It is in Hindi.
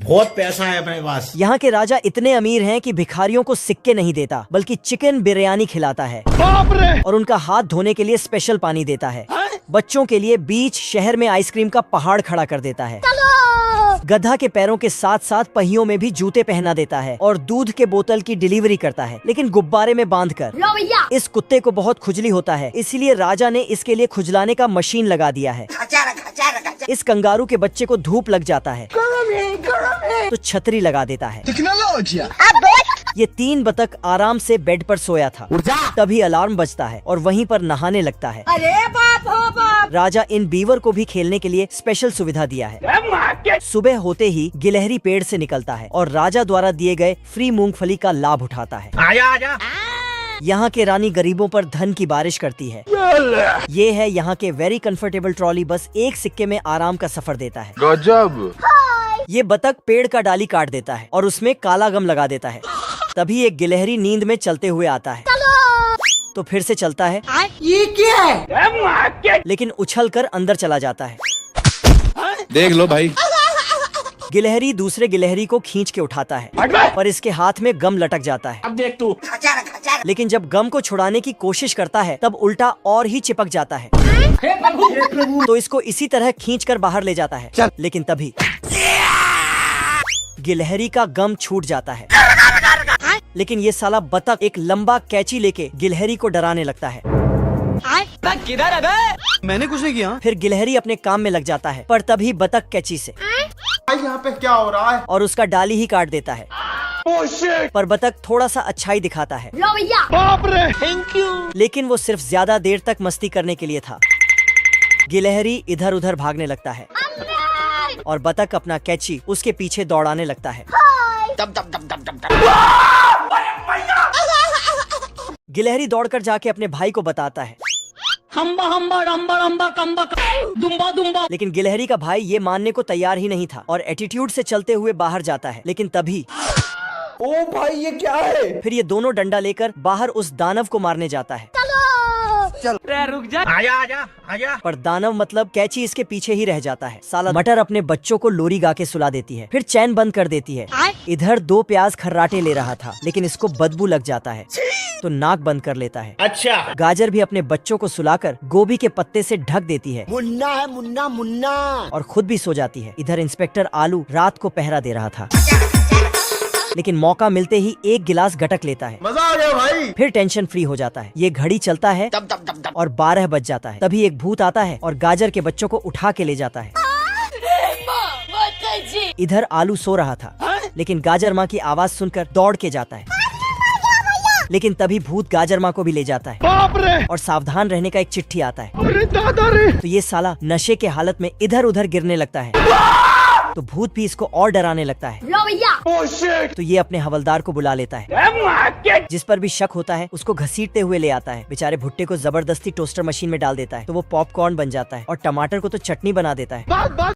बहुत पैसा है अपने पास। यहाँ के राजा इतने अमीर हैं कि भिखारियों को सिक्के नहीं देता बल्कि चिकन बिरयानी खिलाता है और उनका हाथ धोने के लिए स्पेशल पानी देता है। बच्चों के लिए बीच शहर में आइसक्रीम का पहाड़ खड़ा कर देता है। गधा के पैरों के साथ साथ पहियों में भी जूते पहना देता है और दूध के बोतल की डिलीवरी करता है, लेकिन गुब्बारे में बांधकर। इस कुत्ते को बहुत खुजली होता है, इसलिए राजा ने इसके लिए खुजलाने का मशीन लगा दिया है। इस कंगारू के बच्चे को धूप लग जाता है तो छतरी लगा देता है। ये 3 बतख आराम से बेड पर सोया था, तभी अलार्म बजता है और वहीं पर नहाने लगता है। अरे बाप हो बाप। राजा इन बीवर को भी खेलने के लिए स्पेशल सुविधा दिया है। सुबह होते ही गिलहरी पेड़ से निकलता है और राजा द्वारा दिए गए फ्री मूंगफली का लाभ उठाता है। आजा आजा। यहाँ के रानी गरीबों पर धन की बारिश करती है। ये है यहाँ के वेरी कंफर्टेबल ट्रॉली, बस 1 सिक्के में आराम का सफर देता है। गजब। ये बतख पेड़ का डाली काट देता है और उसमें काला गम लगा देता है। तभी एक गिलहरी नींद में चलते हुए आता है तो फिर से चलता है। ये क्या है? लेकिन उछलकर अंदर चला जाता है। देख लो भाई। गिलहरी दूसरे गिलहरी को खींच के उठाता है पर इसके हाथ में गम लटक जाता है। अब देख तू। लेकिन जब गम को छुड़ाने की कोशिश करता है तब उल्टा और ही चिपक जाता है। तो इसको इसी तरह खींचकर बाहर ले जाता है। लेकिन तभी गिलहरी का गम छूट जाता है। लेकिन ये साला बतख एक लंबा कैंची लेके गिलहरी को डराने लगता है। किधर है बे? मैंने कुछ नहीं किया। फिर गिलहरी अपने काम में लग जाता है पर तभी बतख कैंची से यहाँ पे क्या हो रहा है? और उसका डाली ही काट देता है। पर बतख थोड़ा सा अच्छाई दिखाता है। लो भैया। बाप रे। Thank you. लेकिन वो सिर्फ ज्यादा देर तक मस्ती करने के लिए था। गिलहरी इधर उधर भागने लगता है और बतख अपना कैंची उसके पीछे दौड़ाने लगता है। गिलहरी दौड़कर जाके अपने भाई को बताता है। हम्बा हम्बा रम्बा रम्बा कम्बा दुम्बा दुम्बा। लेकिन गिलहरी का भाई ये मानने को तैयार ही नहीं था और एटीट्यूड से चलते हुए बाहर जाता है। लेकिन तभी ओ भाई ये क्या है? फिर ये दोनों डंडा लेकर बाहर उस दानव को मारने जाता है। चल रुक जा। आजा आजा आजा। पर दानव मतलब कैंची इसके पीछे ही रह जाता है। साला मटर अपने बच्चों को लोरी गा के सुला देती है, फिर चैन बंद कर देती है। इधर 2 प्याज खर्राटे ले रहा था लेकिन इसको बदबू लग जाता है तो नाक बंद कर लेता है। अच्छा। गाजर भी अपने बच्चों को सुलाकर गोभी के पत्ते से ढक देती है। मुन्ना है मुन्ना मुन्ना। और खुद भी सो जाती है। इधर इंस्पेक्टर आलू रात को पहरा दे रहा था लेकिन मौका मिलते ही 1 गिलास गटक लेता है। मजा आ गया भाई। फिर टेंशन फ्री हो जाता है। ये घड़ी चलता है और 12 बज जाता है। तभी एक भूत आता है और गाजर के बच्चों को उठा के ले जाता है। इधर आलू सो रहा था लेकिन गाजर माँ की आवाज सुनकर दौड़ के जाता है। लेकिन तभी भूत गाजर माँ को भी ले जाता है। बाप रे। और सावधान रहने का एक चिट्ठी आता है। अरे दादा रे। तो ये साला नशे के हालत में इधर उधर गिरने लगता है तो भूत भी इसको और डराने लगता है। लो भैया। तो ये अपने हवलदार को बुला लेता है। जिस पर भी शक होता है उसको घसीटते हुए ले आता है। बेचारे भुट्टे को जबरदस्ती टोस्टर मशीन में डाल देता है तो वो पॉपकॉर्न बन जाता है और टमाटर को तो चटनी बना देता है।